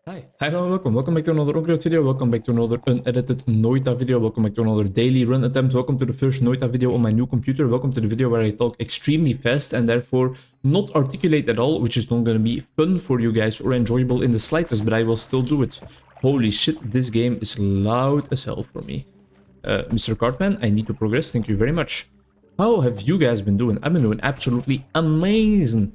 Hi everyone, welcome back to another Onkruid video, welcome back to another unedited Noita video, welcome back to another daily run attempt, welcome to the first Noita video on my new computer, welcome to the video where I talk extremely fast and therefore not articulate at all, which is not gonna be fun for you guys or enjoyable in the slightest, but I will still do it. Holy shit, this game is loud as hell for me. Mr. Cartman, I need to progress, thank you very much. How have you guys been doing? I've been doing absolutely amazing.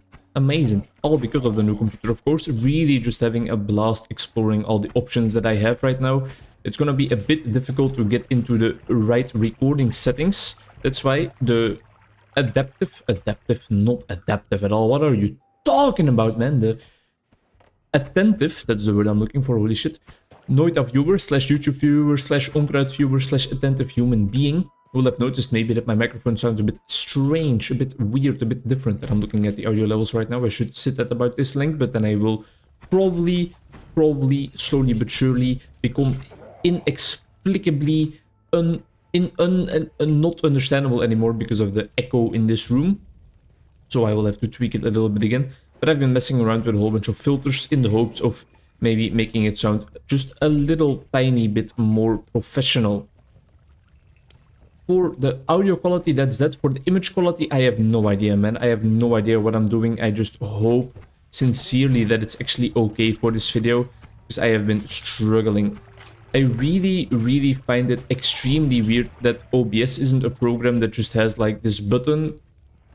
All because of the new computer, of course. Really just having a blast exploring all the options that I have right now. It's gonna be a bit difficult to get into the right recording settings. That's why the not adaptive at all. What are you talking about, man? The attentive, that's the word I'm looking for, holy shit. Noita viewer slash YouTube viewer slash Onkruid viewer slash attentive human being will have noticed maybe that my microphone sounds a bit strange, a bit weird, a bit different. That I'm looking at the audio levels right now. I should sit at about this length, but then I will probably slowly but surely become inexplicably not understandable anymore because of the echo in this room. So I will have to tweak it a little bit again. But I've been messing around with a whole bunch of filters in the hopes of maybe making it sound just a little tiny bit more professional. For the audio quality, that's that. For the image quality, I have no idea, man. I have no idea what I'm doing. I just hope sincerely that it's actually okay for this video, because I have been struggling. I really find it extremely weird that OBS isn't a program that just has like this button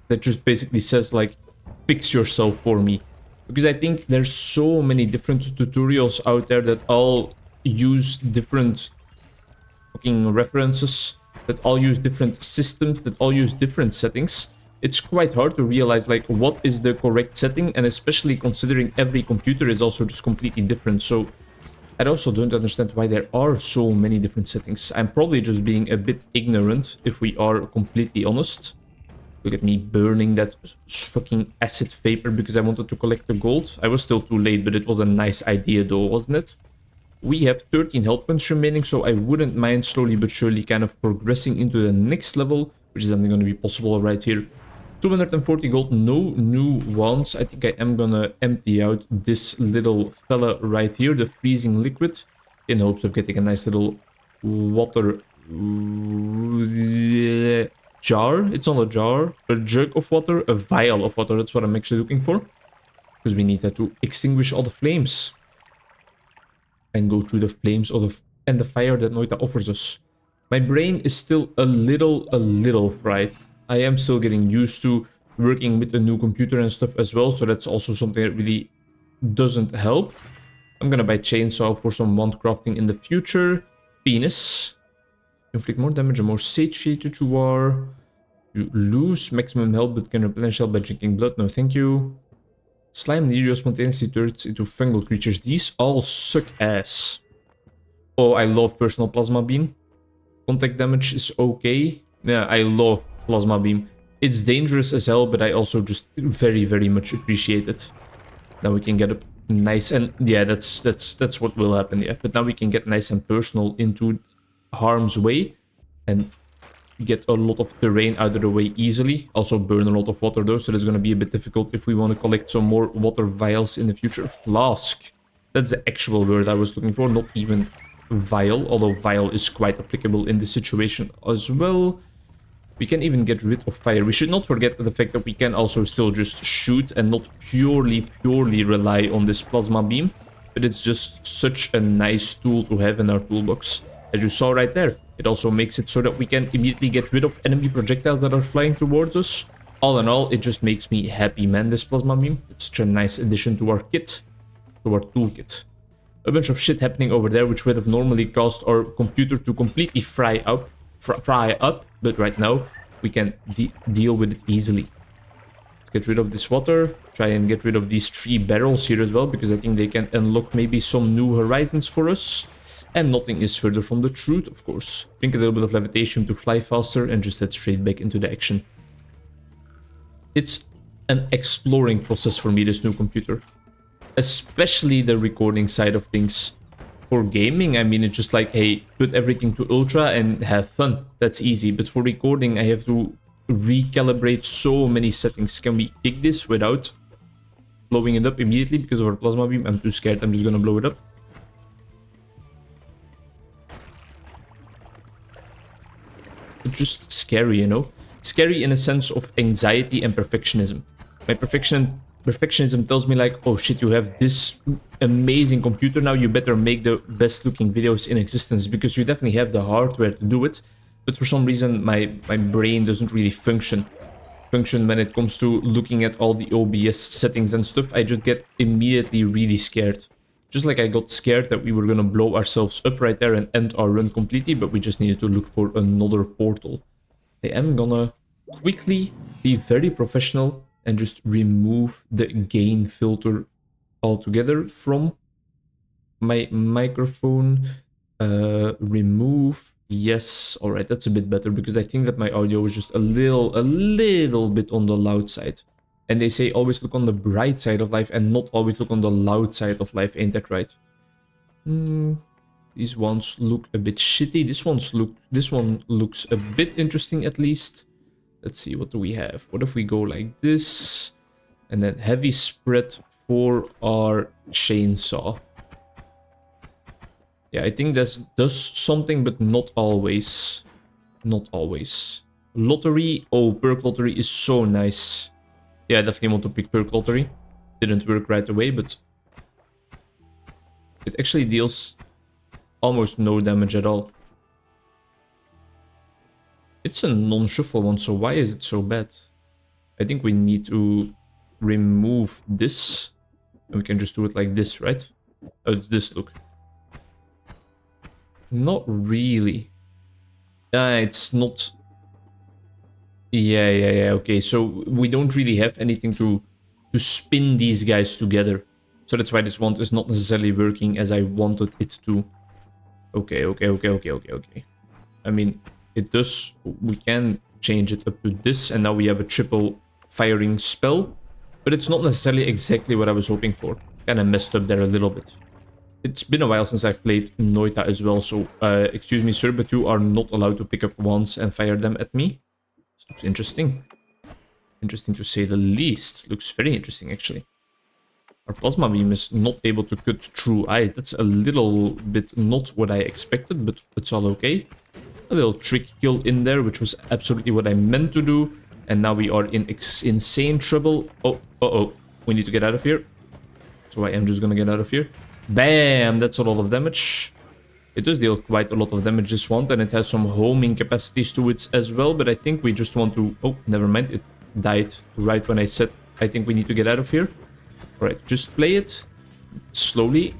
that just basically says like, fix yourself for me. Because I think there's so many different tutorials out there that all use different fucking references, that all use different systems, that all use different settings. It's quite hard to realize like what is the correct setting, and especially considering every computer is also just completely different. So I also don't understand why there are so many different settings. I'm probably just being a bit ignorant if we are completely honest. Look at me burning that fucking acid vapor because I wanted to collect the gold. I was still too late, but it was a nice idea though, wasn't it? We have 13 health points remaining, so I wouldn't mind slowly but surely kind of progressing into the next level, which is going to be possible right here. 240 gold, no new wands. I think I am going to empty out this little fella right here, the freezing liquid, in hopes of getting a nice little water jar. It's not a jar, a jug of water, a vial of water. That's what I'm actually looking for, because we need that to extinguish all the flames and go through the flames of the fire that Noita offers us. My brain is still a little fried. I am still getting used to working with a new computer and stuff as well, so that's also something that really doesn't help. I'm gonna buy chainsaw for some wand crafting in the future. Penis. Inflict more damage and more satiated you are. You lose maximum health but can replenish health by drinking blood. No, thank you. Slime Nerio spontaneously turns into fungal creatures. These all suck ass. Oh, I love personal plasma beam. Contact damage is okay. Yeah, I love plasma beam. It's dangerous as hell, but I also just very much appreciate it. Now we can get up nice and yeah, that's what will happen. Yeah, but now we can get nice and personal into harm's way and get a lot of terrain out of the way easily. Also burn a lot of water though, so that's going to be a bit difficult if we want to collect some more water vials in the future. Flask. That's the actual word I was looking for, not even vial, although vial is quite applicable in this situation as well. We can even get rid of fire. We should not forget the fact that we can also still just shoot and not purely rely on this plasma beam, but it's just such a nice tool to have in our toolbox. As you saw right there, it also makes it so that we can immediately get rid of enemy projectiles that are flying towards us. All in all, it just makes me happy, man, this plasma beam. It's such a nice addition to our kit, to our toolkit. A bunch of shit happening over there, which would have normally caused our computer to completely fry up, but right now we can deal with it easily. Let's get rid of this water, try and get rid of these 3 barrels here as well, because I think they can unlock maybe some new horizons for us. And nothing is further from the truth, of course. Drink a little bit of levitation to fly faster and just head straight back into the action. It's an exploring process for me, this new computer. Especially the recording side of things. For gaming, I mean, it's just like, hey, put everything to ultra and have fun. That's easy. But for recording, I have to recalibrate so many settings. Can we kick this without blowing it up immediately because of our plasma beam? I'm too scared. I'm just gonna blow it up. just scary, you know? Scary in a sense of anxiety and perfectionism. My perfectionism tells me like, oh shit, you have this amazing computer now, you better make the best looking videos in existence, because you definitely have the hardware to do it. But for some reason, my brain doesn't really function when it comes to looking at all the OBS settings and stuff. I just get immediately really scared. Just like I got scared that we were gonna blow ourselves up right there and end our run completely, but we just needed to look for another portal. I am gonna quickly be very professional and just remove the gain filter altogether from my microphone. Remove. Yes, alright, that's a bit better, because I think that my audio is just a little bit on the loud side. And they say always look on the bright side of life and not always look on the loud side of life, ain't that right? These ones look a bit shitty. This one looks a bit interesting at least. Let's see, what do we have? What if we go like this? And then heavy spread for our chainsaw. Yeah, I think that does something, but not always. Not always. Lottery. Oh, perk lottery is so nice. Yeah, I definitely want to pick perk lottery. Didn't work right away, but it actually deals almost no damage at all. It's a non-shuffle one, so why is it so bad? I think we need to remove this. And we can just do it like this, right? How does this look? Not really. It's not... Yeah, okay. So we don't really have anything to spin these guys together. So that's why this wand is not necessarily working as I wanted it to. Okay. I mean, it does... We can change it up to this, and now we have a triple firing spell. But it's not necessarily exactly what I was hoping for. Kinda messed up there a little bit. It's been a while since I've played Noita as well, so excuse me sir, but you are not allowed to pick up wands and fire them at me. This looks interesting. Interesting to say the least. Looks very interesting actually. Our plasma beam is not able to cut through ice. That's a little bit not what I expected, but it's all okay. A little trick kill in there, which was absolutely what I meant to do. And now we are in insane trouble. Oh, we need to get out of here. So I am just gonna get out of here. Bam! That's a lot of damage. It does deal quite a lot of damage, this wand, and it has some homing capacities to it as well, but I think we just want to... Oh, never mind, it died right when I said I think we need to get out of here. Alright, just play it slowly.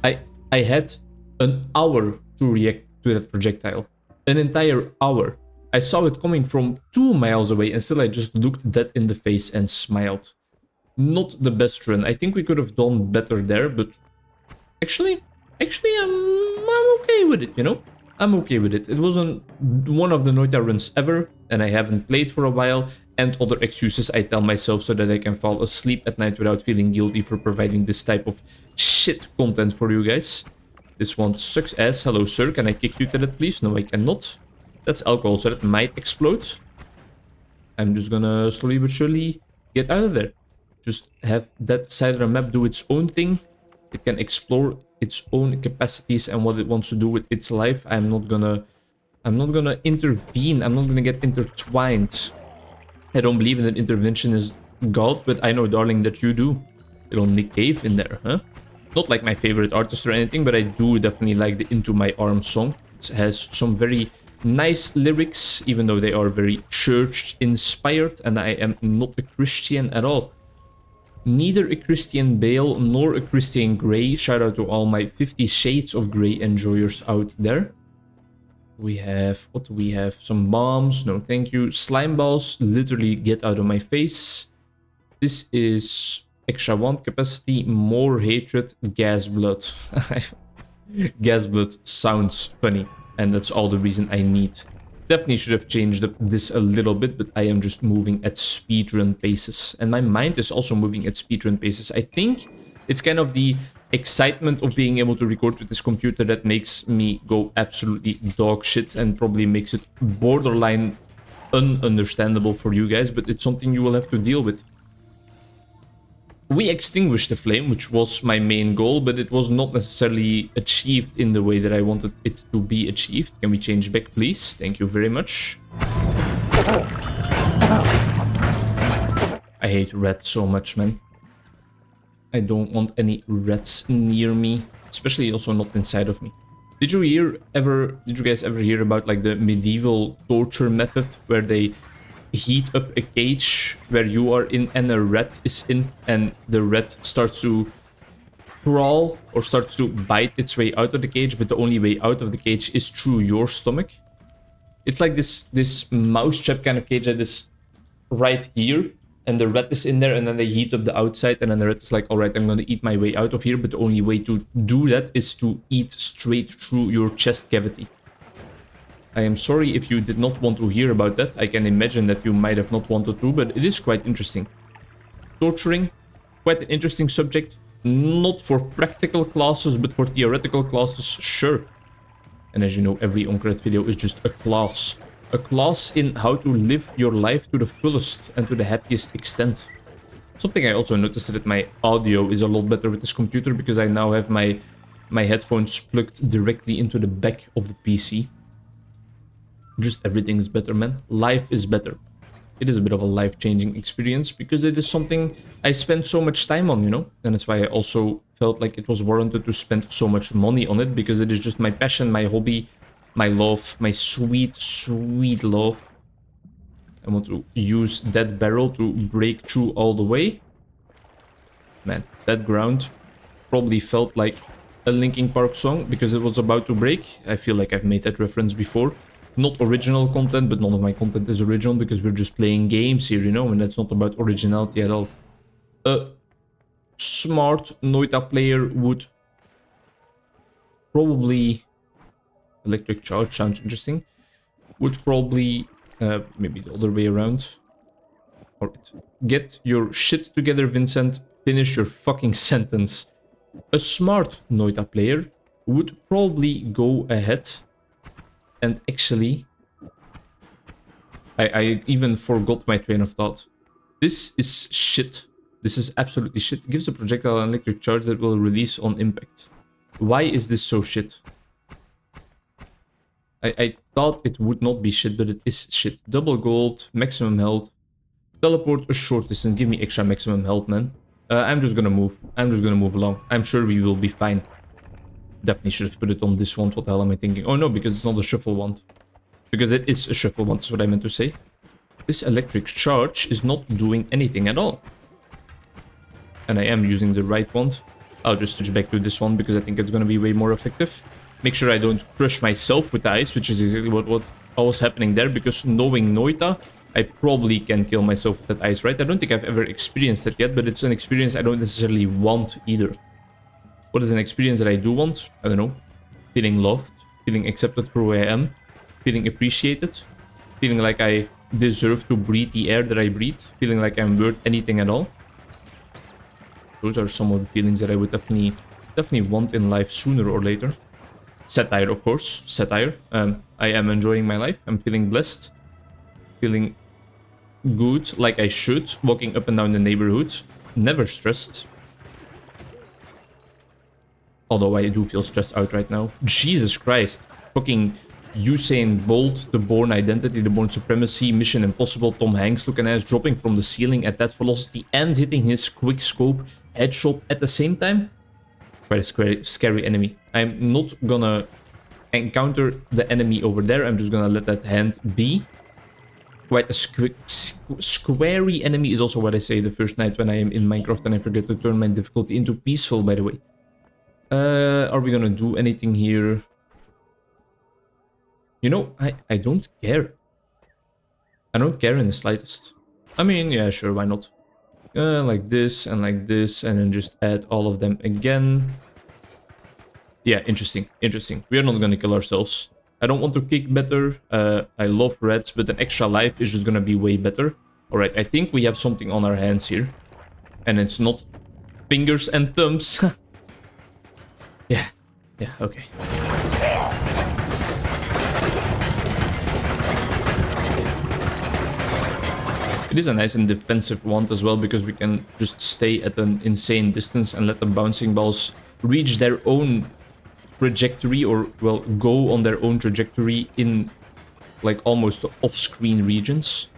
I had an hour to react to that projectile. An entire hour. I saw it coming from 2 miles away, and still I just looked that in the face and smiled. Not the best run. I think we could have done better there, but... Actually, I'm okay with it, you know? I'm okay with it. It wasn't one of the Noita runs ever, and I haven't played for a while, and other excuses I tell myself so that I can fall asleep at night without feeling guilty for providing this type of shit content for you guys. This one sucks ass. Hello, sir. Can I kick you to that, please? No, I cannot. That's alcohol, so that might explode. I'm just gonna slowly but surely get out of there. Just have that side of the map do its own thing. It can explore its own capacities and what it wants to do with its life. I'm not gonna intervene. I'm not gonna get intertwined. I don't believe in that intervention is God, but I know, darling, that you do. Little Nick Cave in there, huh? Not like my favorite artist or anything, but I do definitely like the Into My Arms song. It has some very nice lyrics, even though they are very church-inspired, and I am not a Christian at all. Neither a Christian Bale nor a Christian Grey. Shout out to all my 50 Shades of Grey enjoyers out there. We have, what do we have? Some bombs. No, thank you. Slime balls. Literally get out of my face. This is extra wand capacity. More hatred. Gas blood. Gas blood sounds funny. And that's all the reason I need. Definitely should have changed up this a little bit, but I am just moving at speedrun paces. And my mind is also moving at speedrun paces. I think it's kind of the excitement of being able to record with this computer that makes me go absolutely dog shit and probably makes it borderline ununderstandable for you guys, but it's something you will have to deal with. We extinguished the flame, which was my main goal, but it was not necessarily achieved in the way that I wanted it to be achieved. Can we change back, please? Thank you very much. I hate rats so much, man. I don't want any rats near me, especially also not inside of me. Did you guys ever hear about like the medieval torture method where they heat up a cage where you are in and a rat is in, and the rat starts to crawl or starts to bite its way out of the cage, but the only way out of the cage is through your stomach? It's like this mousetrap kind of cage that is right here, and the rat is in there, and then they heat up the outside, and then the rat is like, all right, I'm gonna eat my way out of here, but the only way to do that is to eat straight through your chest cavity. I am sorry if you did not want to hear about that. I can imagine that you might have not wanted to, but it is quite interesting. Torturing, quite an interesting subject. Not for practical classes, but for theoretical classes, sure. And as you know, every Onkruid video is just a class. A class in how to live your life to the fullest and to the happiest extent. Something I also noticed that my audio is a lot better with this computer because I now have my headphones plugged directly into the back of the PC. Just everything is better, man. Life is better. It is a bit of a life-changing experience because it is something I spend so much time on, you know? And that's why I also felt like it was warranted to spend so much money on it, because it is just my passion, my hobby, my love, my sweet, sweet love. I want to use that barrel to break through all the way. Man, that ground probably felt like a Linkin Park song because it was about to break. I feel like I've made that reference before. Not original content, but none of my content is original because we're just playing games here, you know, and that's not about originality at all. A smart Noita player would probably... Electric charge sounds interesting. Would probably... maybe the other way around. Alright. Get your shit together, Vincent. Finish your fucking sentence. A smart Noita player would probably go ahead and actually... I even forgot my train of thought. This is shit. This is absolutely shit. Gives a projectile an electric charge that will release on impact. Why is this so shit? I thought it would not be shit, but it is shit. Double gold, maximum health. Teleport a short distance. Give me extra maximum health, man. I'm just gonna move. I'm just gonna move along. I'm sure we will be fine. Definitely should have put it on this wand. What the hell am I thinking? Oh no, because it's not a shuffle wand. Because it is a shuffle wand, is what I meant to say. This electric charge is not doing anything at all. And I am using the right wand. I'll just switch back to this one because I think it's gonna be way more effective. Make sure I don't crush myself with the ice, which is exactly what was happening there, because knowing Noita, I probably can kill myself with that ice, right? I don't think I've ever experienced that yet, but it's an experience I don't necessarily want either. What is an experience that I do want? I don't know. Feeling loved, feeling accepted for who I am, feeling appreciated, feeling like I deserve to breathe the air that I breathe, feeling like I'm worth anything at all. Those are some of the feelings that I would definitely want in life sooner or later. Satire, of course. Satire. I am enjoying my life. I'm feeling blessed. Feeling good, like I should. Walking up and down the neighborhood. Never stressed. Although I do feel stressed out right now. Jesus Christ. Fucking Usain Bolt, the Bourne Identity, the Bourne Supremacy, Mission Impossible, Tom Hanks looking ass dropping from the ceiling at that velocity and hitting his quick scope headshot at the same time. Quite a scary enemy. I'm not gonna encounter the enemy over there. I'm just gonna let that hand be. Quite a squarey enemy is also what I say the first night when I am in Minecraft and I forget to turn my difficulty into peaceful, by the way. Are we gonna do anything here? You know, I don't care. I don't care in the slightest. I mean, yeah, sure, why not? Like this, and then just add all of them again. Yeah, interesting, interesting. We are not gonna kill ourselves. I don't want to kick better. I love reds, but an extra life is just gonna be way better. Alright, I think we have something on our hands here. And it's not fingers and thumbs. Yeah, okay. It is a nice and defensive wand as well, because we can just stay at an insane distance and let the bouncing balls reach their own trajectory, or, well, go on their own trajectory in like almost the off-screen regions.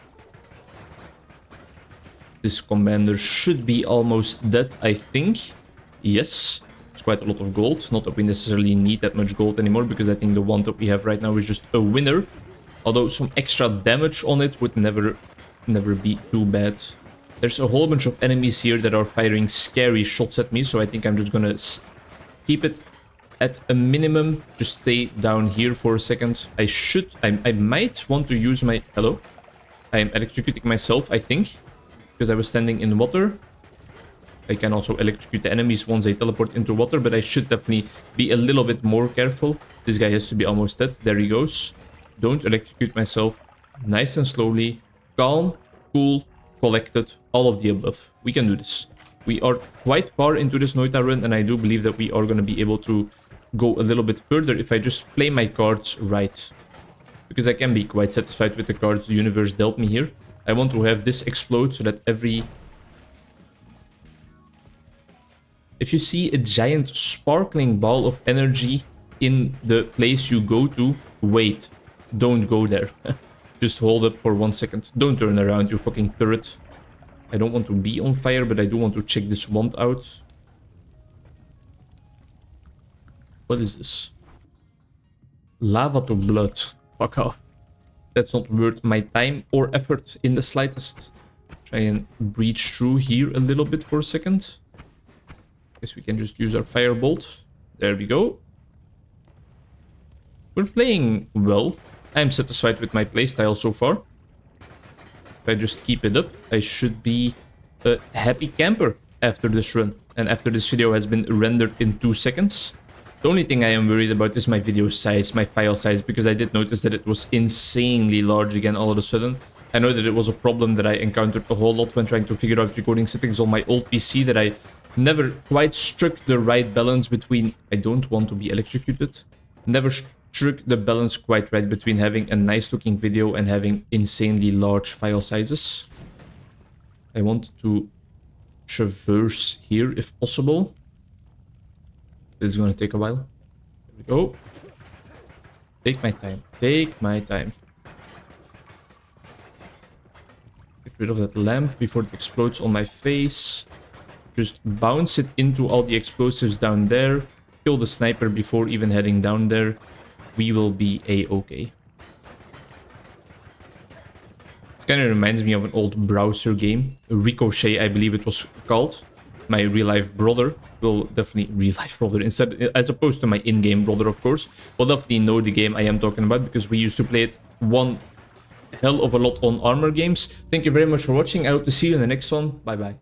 This commander should be almost dead, I think. Yes, it's quite a lot of gold. Not that we necessarily need that much gold anymore, because I think the one that we have right now is just a winner. Although some extra damage on it would never be too bad. There's a whole bunch of enemies here that are firing scary shots at me, so I think I'm just gonna keep it at a minimum. Just stay down here for a second. I might want to use my... Hello? I am electrocuting myself, I think, because I was standing in water. I can also electrocute the enemies once they teleport into water, but I should definitely be a little bit more careful. This guy has to be almost dead. There he goes. Don't electrocute myself. Nice and slowly. Calm, cool, collected, all of the above. We can do this. We are quite far into this Noita run, and I do believe that we are going to be able to go a little bit further if I just play my cards right. Because I can be quite satisfied with the cards the universe dealt me here. I want to have this explode so that if you see a giant sparkling ball of energy in the place you go to, wait. Don't go there. Just hold up for 1 second. Don't turn around, you fucking turret. I don't want to be on fire, but I do want to check this wand out. What is this? Lava to blood. Fuck off. That's not worth my time or effort in the slightest. Try and breach through here a little bit for a second. Guess we can just use our firebolt. There we go. We're playing well. I'm satisfied with my playstyle so far. If I just keep it up, I should be a happy camper after this run. And after this video has been rendered in 2 seconds. The only thing I am worried about is my video size, my file size, because I did notice that it was insanely large again all of a sudden. I know that it was a problem that I encountered a whole lot when trying to figure out recording settings on my old PC, that I never quite struck the right balance between... I don't want to be electrocuted. Never struck the balance quite right between having a nice looking video and having insanely large file sizes. I want to traverse here if possible. This is going to take a while. There we go. Take my time. Take my time. Get rid of that lamp before it explodes on my face. Just bounce it into all the explosives down there. Kill the sniper before even heading down there. We will be a-okay. It kind of reminds me of an old browser game. Ricochet, I believe it was called. My real-life brother will definitely... Real-life brother instead, as opposed to my in-game brother, of course. Will definitely know the game I am talking about, because we used to play it one hell of a lot on Armor games. Thank you very much for watching. I hope to see you in the next one. Bye-bye.